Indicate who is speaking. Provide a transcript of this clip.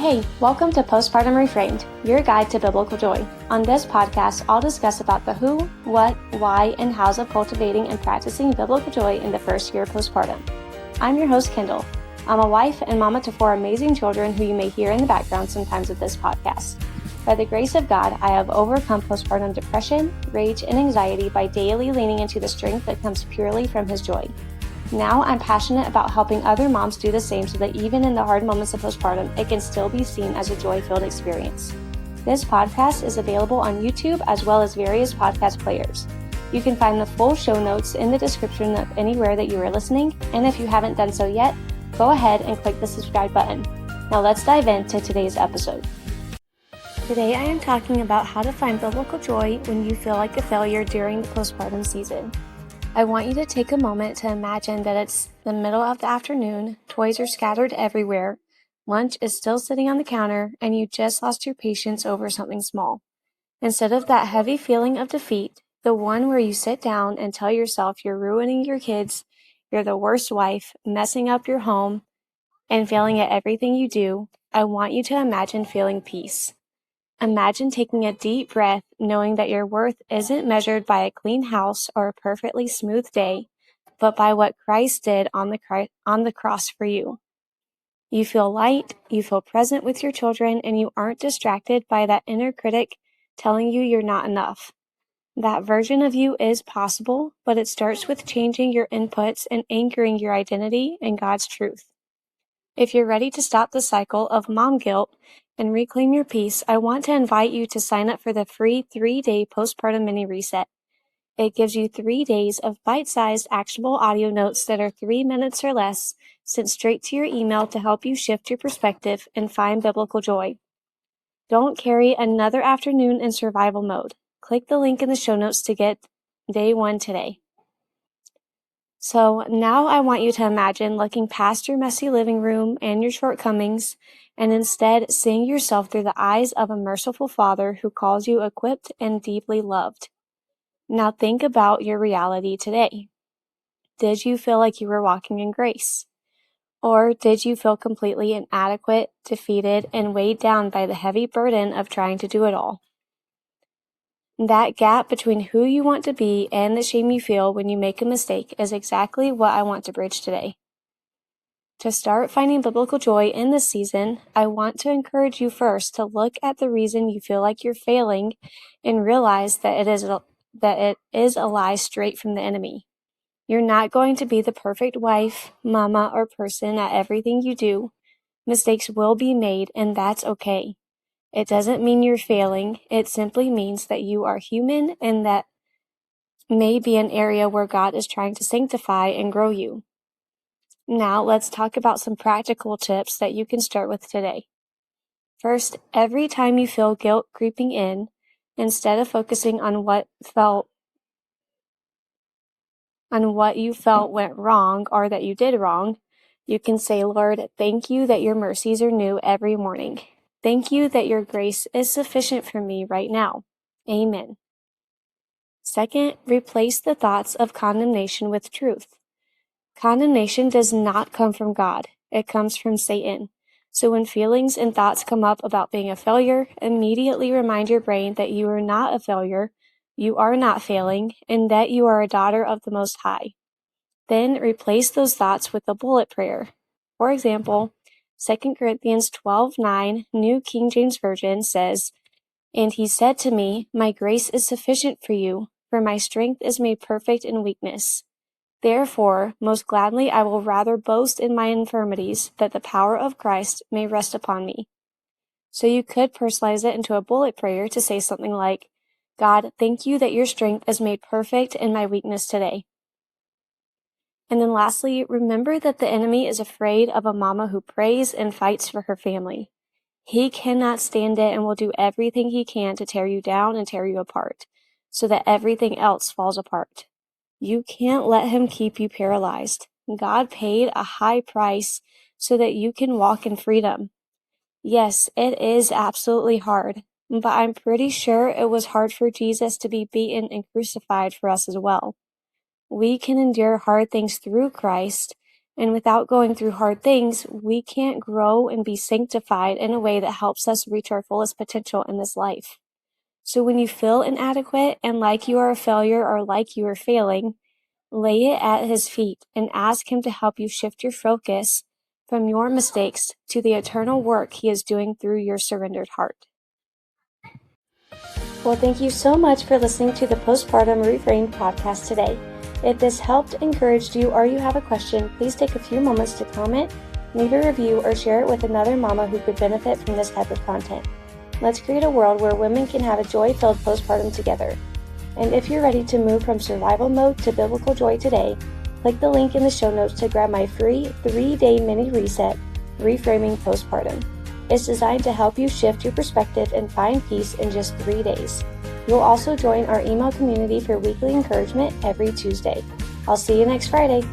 Speaker 1: Hey, welcome to Postpartum Reframed, your guide to biblical joy. On this podcast, I'll discuss about the who, what, why, and hows of cultivating and practicing biblical joy in the first year postpartum. I'm your host, Kendall. I'm a wife and mama to 4 amazing children who you may hear in the background sometimes of this podcast. By the grace of God, I have overcome postpartum depression, rage, and anxiety by daily leaning into the strength that comes purely from His joy. Now I'm passionate about helping other moms do the same so that even in the hard moments of postpartum, it can still be seen as a joy-filled experience. This podcast is available on YouTube as well as various podcast players. You can find the full show notes in the description of anywhere that you are listening, and if you haven't done so yet, go ahead and click the subscribe button. Now let's dive into today's episode. Today I am talking about how to find biblical joy when you feel like a failure during the postpartum season. I want you to take a moment to imagine that it's the middle of the afternoon, toys are scattered everywhere, lunch is still sitting on the counter, and you just lost your patience over something small. Instead of that heavy feeling of defeat, the one where you sit down and tell yourself you're ruining your kids, you're the worst wife, messing up your home, and failing at everything you do, I want you to imagine feeling peace. Imagine taking a deep breath, knowing that your worth isn't measured by a clean house or a perfectly smooth day, but by what Christ did on the cross for you. You feel light, you feel present with your children, and you aren't distracted by that inner critic telling you you're not enough. That version of you is possible, but it starts with changing your inputs and anchoring your identity in God's truth. If you're ready to stop the cycle of mom guilt and reclaim your peace, I want to invite you to sign up for the free 3-day postpartum mini reset. It gives you 3 days of bite-sized actionable audio notes that are 3 minutes or less sent straight to your email to help you shift your perspective and find biblical joy. Don't carry another afternoon in survival mode. Click the link in the show notes to get day 1 today. So now I want you to imagine looking past your messy living room and your shortcomings and instead seeing yourself through the eyes of a merciful Father who calls you equipped and deeply loved. Now think about your reality today. Did you feel like you were walking in grace? Or did you feel completely inadequate, defeated, and weighed down by the heavy burden of trying to do it all? That gap between who you want to be and the shame you feel when you make a mistake is exactly what I want to bridge today. To start finding biblical joy in this season, I want to encourage you first to look at the reason you feel like you're failing and realize that it is a lie straight from the enemy. You're not going to be the perfect wife, mama, or person at everything you do. Mistakes will be made, and that's okay. It doesn't mean you're failing. It simply means that you are human and that may be an area where God is trying to sanctify and grow you. Now, let's talk about some practical tips that you can start with today. First, every time you feel guilt creeping in, instead of focusing on what you felt went wrong or that you did wrong, you can say, Lord, thank you that your mercies are new every morning. Thank you that your grace is sufficient for me right now. Amen. Second, replace the thoughts of condemnation with truth. Condemnation does not come from God. It comes from Satan. So when feelings and thoughts come up about being a failure, immediately remind your brain that you are not a failure, you are not failing, and that you are a daughter of the Most High. Then replace those thoughts with a bullet prayer. For example, 2 Corinthians 12:9, New King James Version says, "And he said to me, my grace is sufficient for you, for my strength is made perfect in weakness. Therefore, most gladly I will rather boast in my infirmities, that the power of Christ may rest upon me." So you could personalize it into a bullet prayer to say something like, God, thank you that your strength is made perfect in my weakness today. And then lastly, remember that the enemy is afraid of a mama who prays and fights for her family. He cannot stand it and will do everything he can to tear you down and tear you apart, so that everything else falls apart. You can't let him keep you paralyzed. God paid a high price so that you can walk in freedom. Yes, it is absolutely hard, but I'm pretty sure it was hard for Jesus to be beaten and crucified for us as well. We can endure hard things through Christ, And without going through hard things, we can't grow and be sanctified in a way that helps us reach our fullest potential in this life. So when you feel inadequate and like you are a failure or like you are failing, lay it at His feet and ask Him to help you shift your focus from your mistakes to the eternal work He is doing through your surrendered heart. Well, thank you so much for listening to the Postpartum Reframed podcast today. If this helped, encouraged you, or you have a question, please take a few moments to comment, leave a review, or share it with another mama who could benefit from this type of content. Let's create a world where women can have a joy-filled postpartum together. And if you're ready to move from survival mode to biblical joy today, click the link in the show notes to grab my free 3-day mini reset, Reframing Postpartum. It's designed to help you shift your perspective and find peace in just 3 days. You'll also join our email community for weekly encouragement every Tuesday. I'll see you next Friday.